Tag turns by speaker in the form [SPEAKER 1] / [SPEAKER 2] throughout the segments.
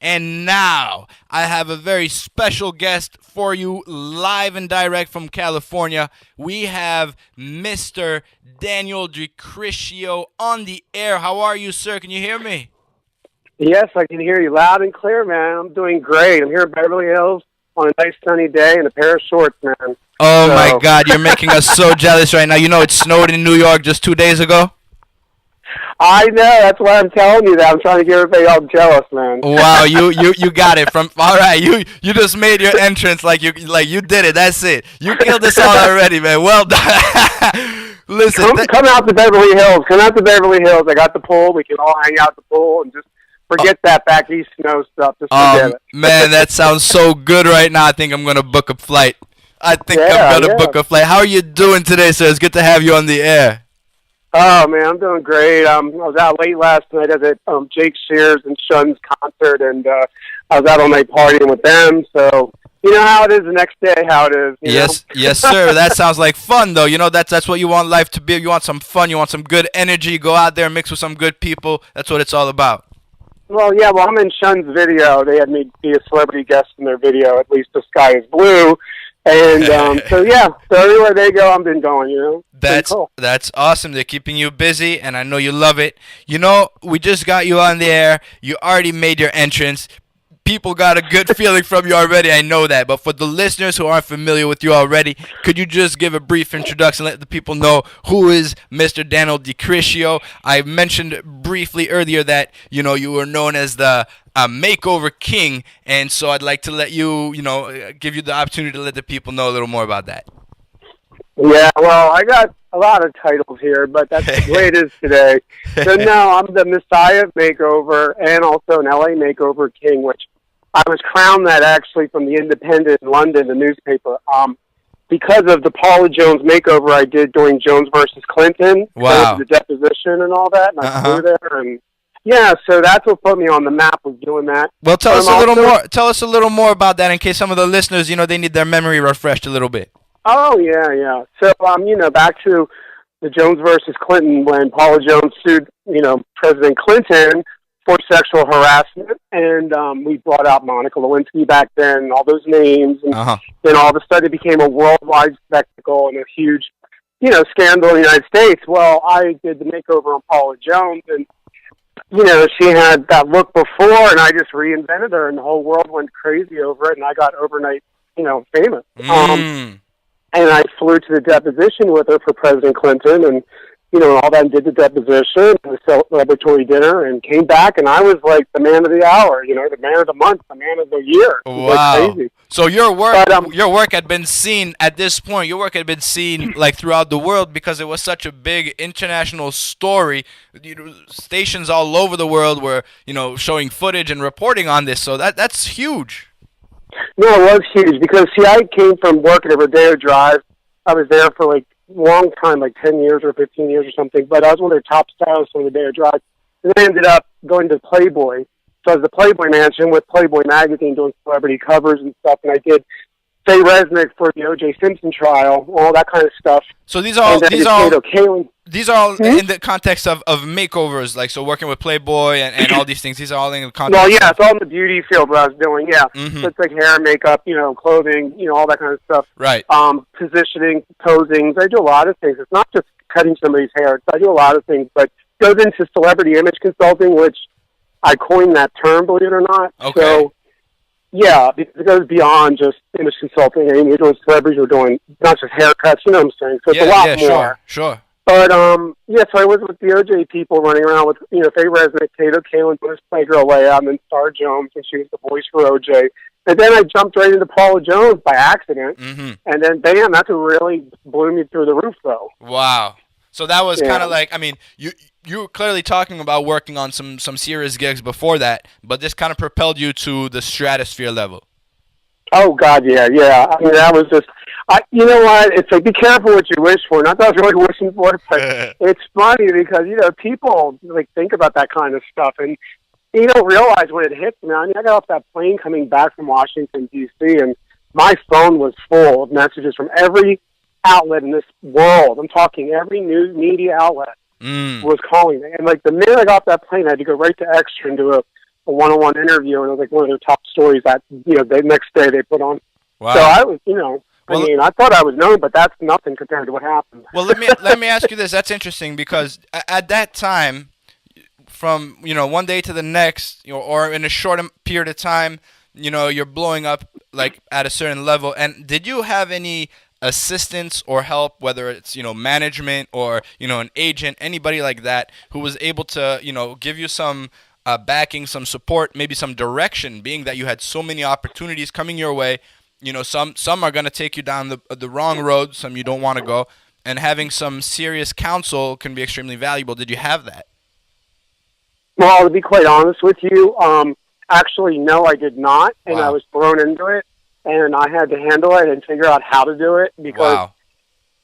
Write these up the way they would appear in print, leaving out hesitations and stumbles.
[SPEAKER 1] And now I have a very special guest for you live and direct from California. We have Mr. Daniel DiCriscio on the air. How are you, sir? Can you hear me?
[SPEAKER 2] Yes, I can hear you loud and clear, man. I'm doing great. I'm here in Beverly Hills on a nice sunny day in a pair of shorts, man.
[SPEAKER 1] Oh, my God. You're making us so jealous right now. You know it snowed in New York just 2 days ago?
[SPEAKER 2] I know. That's why I'm telling you that. I'm trying to get everybody all jealous, man.
[SPEAKER 1] Wow, you got it from. All right, you just made your entrance like you did it. That's it. You killed this all already, man. Well done. Listen,
[SPEAKER 2] come out to Beverly Hills. Come out to Beverly Hills. I got the pool. We can all hang out at the pool and just forget that back east snow stuff. Just forget it.
[SPEAKER 1] Man, that sounds so good right now. I think I'm gonna book a flight. I'm gonna book a flight. How are you doing today, sir? It's good to have you on the air.
[SPEAKER 2] Oh, man, I'm doing great. I was out late last night at Jake Shears and Shun's concert, and I was out all night partying with them. So, you know how it is the next day, how it is.
[SPEAKER 1] Yes, sir. That sounds like fun, though. You know, that's what you want life to be. You want some fun. You want some good energy. Go out there and mix with some good people. That's what it's all about.
[SPEAKER 2] Well, yeah, I'm in Shun's video. They had me be a celebrity guest in their video, At Least the Sky is Blue. And so everywhere they go, I've been going, you know.
[SPEAKER 1] That's awesome. They're keeping you busy, and I know you love it. You know, we just got you on the air. You already made your entrance. People got a good feeling from you already. I know that. But for the listeners who aren't familiar with you already, could you just give a brief introduction, let the people know who is Mr. Daniel DiCriscio? I mentioned briefly earlier that, you know, you were known as the makeover king, and so I'd like to let you, give you the opportunity to let the people know a little more about that.
[SPEAKER 2] Yeah, well, I got a lot of titles here, but that's the way it is today. So, no, I'm the Messiah Makeover and also an LA Makeover King, which I was crowned that actually from the Independent in London, the newspaper, because of the Paula Jones makeover I did during Jones versus Clinton.
[SPEAKER 1] Wow.
[SPEAKER 2] The deposition and all that, and I flew there, and yeah, so that's what put me on the map, was doing that.
[SPEAKER 1] Well, tell us a little more. Tell us a little more about that in case some of the listeners, they need their memory refreshed a little bit.
[SPEAKER 2] Oh, yeah. So, back to the Jones versus Clinton, when Paula Jones sued, President Clinton for sexual harassment, and we brought out Monica Lewinsky back then, all those names, and then all of a sudden it became a worldwide spectacle and a huge, scandal in the United States. Well, I did the makeover on Paula Jones, and she had that look before, and I just reinvented her, and the whole world went crazy over it, and I got overnight, famous. And I flew to the deposition with her for President Clinton, and, all that, and did the deposition and the celebratory dinner, and came back, and I was like the man of the hour, the man of the month, the man of the year.
[SPEAKER 1] Wow.
[SPEAKER 2] Crazy.
[SPEAKER 1] So your work had been seen at this point. Your work had been seen like throughout the world because it was such a big international story. Stations all over the world were, showing footage and reporting on this. So that's huge.
[SPEAKER 2] No, it was huge because, I came from working at Rodeo Drive. I was there for like a long time, like 10 years or 15 years or something, but I was one of their top stylists on Rodeo Drive. And then I ended up going to Playboy. So I was the Playboy Mansion with Playboy Magazine doing celebrity covers and stuff, and I did Faye Resnick for the O.J. Simpson trial, all that kind of stuff.
[SPEAKER 1] So these are all in the context of makeovers, like so working with Playboy and all these things. These are all in the context.
[SPEAKER 2] Well, yeah, it's all in the beauty field what I was doing. Yeah, so it's like hair, makeup, clothing, all that kind of stuff.
[SPEAKER 1] Right.
[SPEAKER 2] Positioning, posings. I do a lot of things. It's not just cutting somebody's hair. I do a lot of things, but it goes into celebrity image consulting, which I coined that term, believe it or not.
[SPEAKER 1] Okay.
[SPEAKER 2] So, yeah, because it goes beyond just image consulting. I mean, you're doing celebrities, you're doing not just haircuts, you know what I'm saying? So it's a lot more.
[SPEAKER 1] Sure.
[SPEAKER 2] But, so I was with the OJ people running around with, Faye Resnick, Kato Kalin, Bush Playgirl Leia, and then Star Jones, and she was the voice for OJ. And then I jumped right into Paula Jones by accident. And then, bam, that's what really blew me through the roof, though.
[SPEAKER 1] Wow. So that was kind of like, I mean, you were clearly talking about working on some serious gigs before that, but this kind of propelled you to the stratosphere level.
[SPEAKER 2] Oh, God, yeah. I mean, that was just, you know what, it's like, be careful what you wish for. Not that I was really wishing for it, but it's funny because, people, like, think about that kind of stuff, and you don't realize when it hits me. I mean, I got off that plane coming back from Washington, D.C., and my phone was full of messages from every outlet in this world. I'm talking every news media outlet was calling me. And, like, the minute I got off that plane, I had to go right to Extra and do a a one-on-one interview, and it was like one of their top stories that, the next day they put on.
[SPEAKER 1] Wow.
[SPEAKER 2] So I was, I thought I was known, but that's nothing compared to what happened.
[SPEAKER 1] Well, let me ask you this. That's interesting because at that time, from one day to the next, or in a short period of time, you're blowing up like at a certain level. And did you have any assistance or help, whether it's management or an agent, anybody like that, who was able to give you some backing, some support, maybe some direction, being that you had so many opportunities coming your way? Some are going to take you down the wrong road, some you don't want to go, and having some serious counsel can be extremely valuable. Did you have that?
[SPEAKER 2] Well, to be quite honest with you, actually, no, I did not, and
[SPEAKER 1] Wow.
[SPEAKER 2] I was thrown into it, and I had to handle it and figure out how to do it because,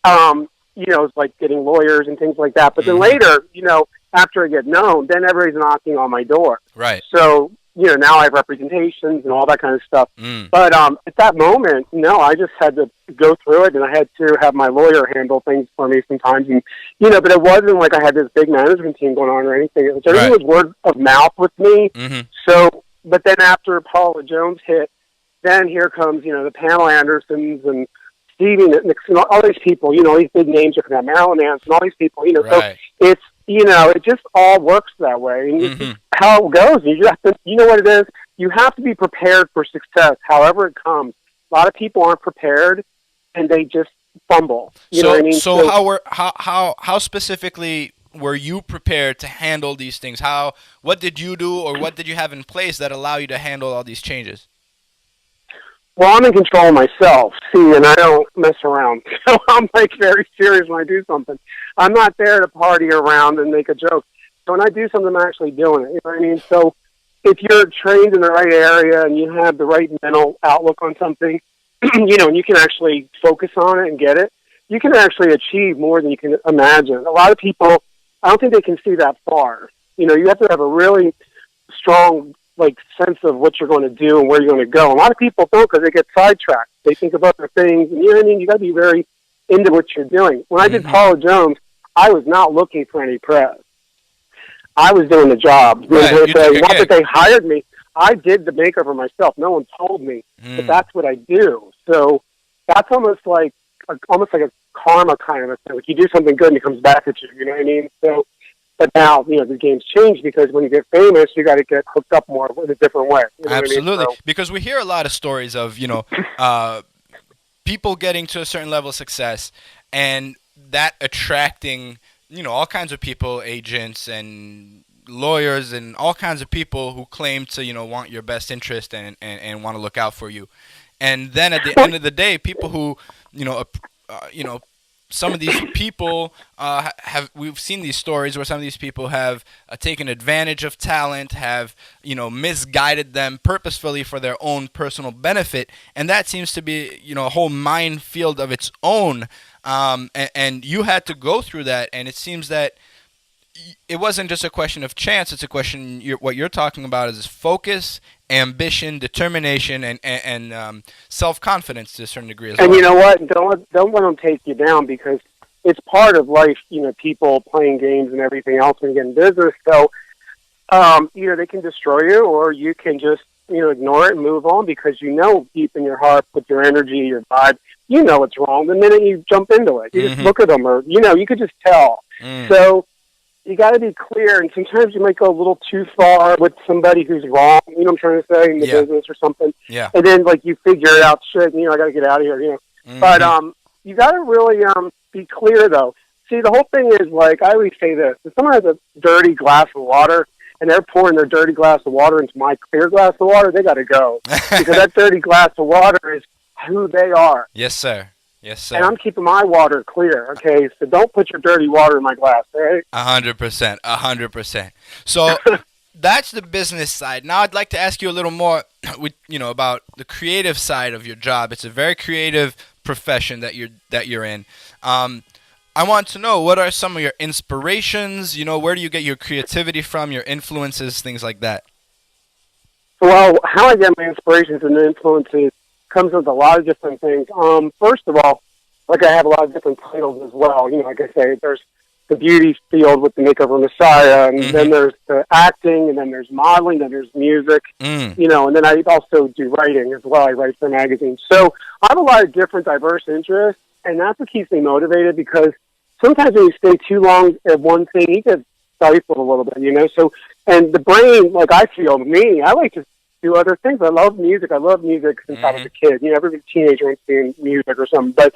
[SPEAKER 1] Wow.
[SPEAKER 2] it's like getting lawyers and things like that. But then later, after I get known, then everybody's knocking on my door.
[SPEAKER 1] Right.
[SPEAKER 2] So, now I have representations and all that kind of stuff.
[SPEAKER 1] Mm.
[SPEAKER 2] But at that moment, no, I just had to go through it, and I had to have my lawyer handle things for me sometimes. And, but it wasn't like I had this big management team going on or anything. Everything was word of mouth with me.
[SPEAKER 1] Mm-hmm.
[SPEAKER 2] So, but then after Paula Jones hit, then here comes, the Pamela Andersons and Stevie Nicks and all these people, these big names are coming out, Marilyn Manson, all these people,
[SPEAKER 1] Right.
[SPEAKER 2] so it's, it just all works that way. And it's just how it goes. You just have to, what it is? You have to be prepared for success, however it comes. A lot of people aren't prepared, and they just fumble. You know what I mean?
[SPEAKER 1] So how specifically were you prepared to handle these things? What did you do, or what did you have in place that allow you to handle all these changes?
[SPEAKER 2] Well, I'm in control of myself, see, and I don't mess around. So I'm like very serious when I do something. I'm not there to party around and make a joke. So when I do something, I'm actually doing it. You know what I mean? So if you're trained in the right area and you have the right mental outlook on something, and you can actually focus on it and get it, you can actually achieve more than you can imagine. A lot of people, I don't think they can see that far. You have to have a really strong sense of what you're going to do and where you're going to go. A lot of people don't because they get sidetracked. They think of other things, and you know what I mean? You got to be very into what you're doing. When I did Paula Jones, I was not looking for any press. I was doing the job.
[SPEAKER 1] Right.
[SPEAKER 2] Not that they hired me. I did the makeover myself. No one told me, but that's what I do. So that's almost like a karma kind of a thing. Like you do something good and it comes back at you. You know what I mean? So. But now, the game's changed because when you get famous, you got to get hooked up more in a different way. You know
[SPEAKER 1] Absolutely.
[SPEAKER 2] what I mean? So,
[SPEAKER 1] because we hear a lot of stories of, people getting to a certain level of success and that attracting, all kinds of people, agents and lawyers and all kinds of people who claim to, want your best interest and want to look out for you. And then at the end of the day, people who, some of these people we've seen these stories where some of these people have taken advantage of talent, have misguided them purposefully for their own personal benefit, and that seems to be a whole minefield of its own. And you had to go through that, and it seems that it wasn't just a question of chance. It's a question. What you're talking about is focus, ambition, determination, and self-confidence to a certain degree as well.
[SPEAKER 2] And you know what? Don't let them take you down because it's part of life. People playing games and everything else when you get in business. So, they can destroy you, or you can just ignore it and move on because deep in your heart, with your energy, your vibe, it's wrong. The minute you jump into it, you just look at them, or you could just tell. So. You got to be clear, and sometimes you might go a little too far with somebody who's wrong, what I'm trying to say, in the business or something. Yeah. And then, you figure it out, shit, I got to get out of here, But you got to really be clear, though. See, the whole thing is, I always say this. If someone has a dirty glass of water, and they're pouring their dirty glass of water into my clear glass of water, they got to go. Because that dirty glass of water is who they are.
[SPEAKER 1] Yes, sir. Yes, sir.
[SPEAKER 2] And I'm keeping my water clear, okay? So don't put your dirty water in my glass, right?
[SPEAKER 1] 100%. 100%. So that's the business side. Now I'd like to ask you a little more about the creative side of your job. It's a very creative profession that you're in. I want to know, what are some of your inspirations? Where do you get your creativity from, your influences, things like that?
[SPEAKER 2] Well, how I get my inspirations and influences comes with a lot of different things. First of all, I have a lot of different titles as well. Like I say, there's the beauty field with the Makeover Messiah, and
[SPEAKER 1] Mm-hmm.
[SPEAKER 2] then there's the acting, and then there's modeling, then there's music, you know, and then I also do writing as well. I write for magazines. So I have a lot of different diverse interests, and that's what keeps me motivated, because sometimes when you stay too long at one thing, you get stifled a little bit, you know. So, and the brain, like I feel, I like to do other things. I love music. I love music since I was a kid. You know, every teenager wants to do music or something. But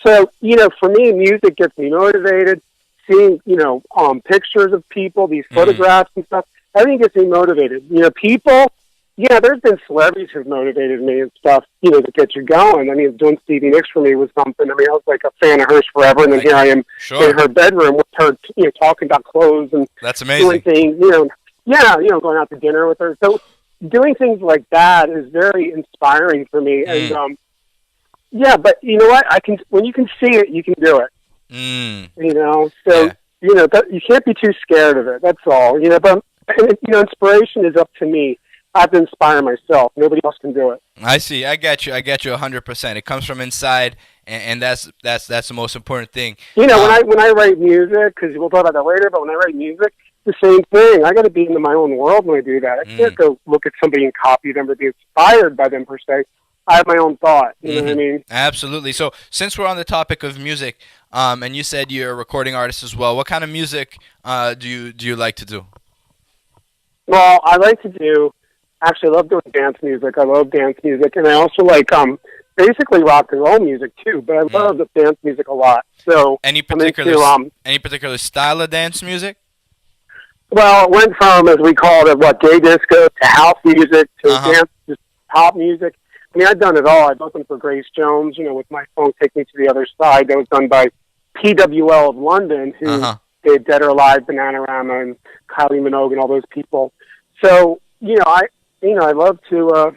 [SPEAKER 2] so, you know, for me, music gets me motivated. Seeing, you know, pictures of people, these photographs and stuff, everything gets me motivated. You know, people, yeah, there's been celebrities who've motivated me and stuff, you know, to get you going. I mean, doing Stevie Nicks for me was something. I mean, I was like a fan of hers forever, and then here I am in her bedroom with her, you know, talking about clothes and
[SPEAKER 1] that's amazing.
[SPEAKER 2] Doing things, you know, yeah, you know, going out to dinner with her. So doing things like that is very inspiring for me. And, yeah, but you know what? When you can see it, you can do it. You know, so, you know, you can't be too scared of it. That's all, you know, but, you know, inspiration is up to me. I have to inspire myself. Nobody else can do it.
[SPEAKER 1] I see. I get you 100%. It comes from inside, and that's the most important thing.
[SPEAKER 2] You know, when I write music, because we'll talk about that later, but when I write music, it's the same thing. I got to be in my own world when I do that. I can't go look at somebody and copy them or be inspired by them per se. I have my own thought. You know what I mean?
[SPEAKER 1] Absolutely. So since we're on the topic of music, and you said you're a recording artist as well, what kind of music do you like to do?
[SPEAKER 2] Well, I like to do. Actually, I love doing dance music. I love dance music, and I also like basically rock and roll music too. But I love the dance music a lot. So
[SPEAKER 1] any particular style of dance music?
[SPEAKER 2] Well, it went from, as we called it, gay disco to house music to dance, just pop music. I mean, I've done it all. I've opened for Grace Jones, you know, with my song "Take Me to the Other Side." That was done by PWL of London, who did Dead or Alive, Bananarama, and Kylie Minogue, and all those people. So, you know, I love to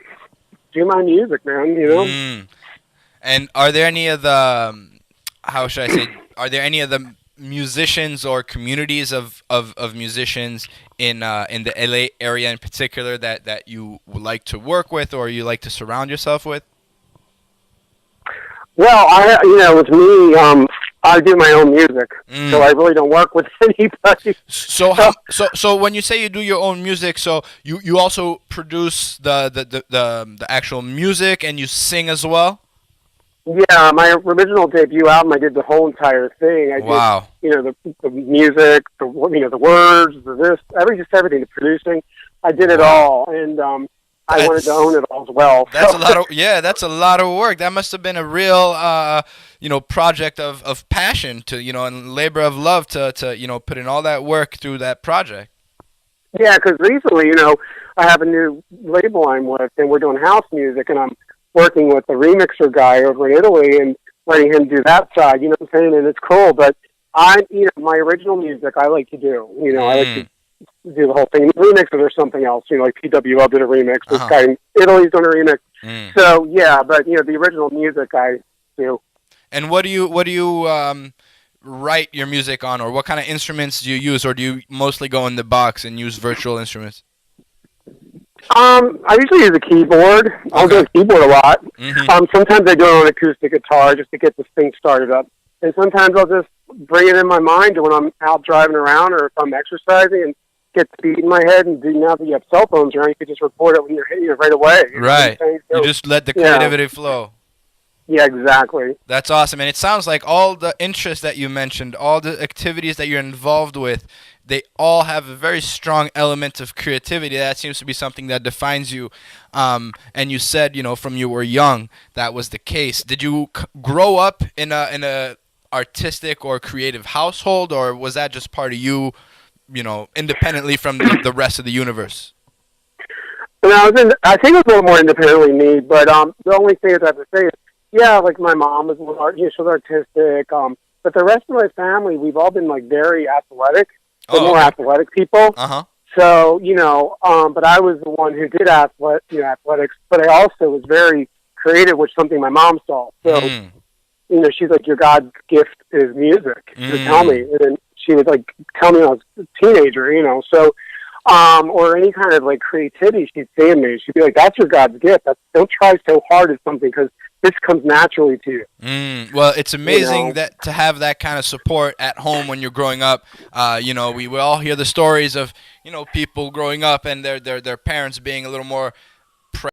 [SPEAKER 2] do my music, man. You know.
[SPEAKER 1] And are there any of the how should I say? Are there any of the musicians or communities of musicians in the LA area in particular that you would like to work with or you like to surround yourself with?
[SPEAKER 2] Well, you know, with me, I do my own music, so I really don't work with anybody.
[SPEAKER 1] So when you say you do your own music, so you also produce the actual music and you sing as well?
[SPEAKER 2] Yeah, my original debut album, I did the whole entire thing. I did, you know, the music, the words, everything, the producing. I did it all, and I wanted to own it all as well.
[SPEAKER 1] That's a lot of that's a lot of work. That must have been a real you know, project of passion to, you know, and labor of love to you know, put in all that work through that project.
[SPEAKER 2] Yeah, because recently, you know, I have a new label I'm with, and we're doing house music, and I'm working with the remixer guy over in Italy and letting him do that side, you know what I'm saying? And it's cool, but you know, my original music I like to do, you know, I like to do the whole thing. Remixes or something else, you know, like PWL did a remix, this guy in Italy's doing a remix. So, yeah, but, you know, the original music I do.
[SPEAKER 1] And what do you write your music on, or what kind of instruments do you use, or do you mostly go in the box and use virtual instruments?
[SPEAKER 2] I usually use a keyboard. I'll do a keyboard a lot. Sometimes I do it on acoustic guitar just to get this thing started up. And sometimes I'll just bring it in my mind when I'm out driving around or if I'm exercising and get the beat in my head. And now that you have cell phones around, you can just record it when you're hitting it right away.
[SPEAKER 1] Right. You just let the creativity flow.
[SPEAKER 2] Yeah, exactly.
[SPEAKER 1] That's awesome. And it sounds like all the interests that you mentioned, all the activities that you're involved with, they all have a very strong element of creativity. That seems to be something that defines you. And you said, you know, from you were young, that was the case. Did you grow up in a artistic or creative household, or was that just part of you, you know, independently from the rest of the universe?
[SPEAKER 2] I think it was a little more independently me, but the only thing I have to say is, yeah, like my mom was, she was artistic, but the rest of my family, we've all been like very athletic. More athletic people. So, you know, but I was the one who did athletics, but I also was very creative, which is something my mom saw. So, you know, she's like, your God's gift is music, to tell me. And then she would, like, tell me when I was a teenager, you know. So, or any kind of like creativity she'd see in me. She'd be like, "That's your God's gift. Don't try so hard at something because this comes naturally to you."
[SPEAKER 1] Well, it's amazing
[SPEAKER 2] You know?
[SPEAKER 1] that to have that kind of support at home when you're growing up. We all hear the stories of people growing up and their parents being a little more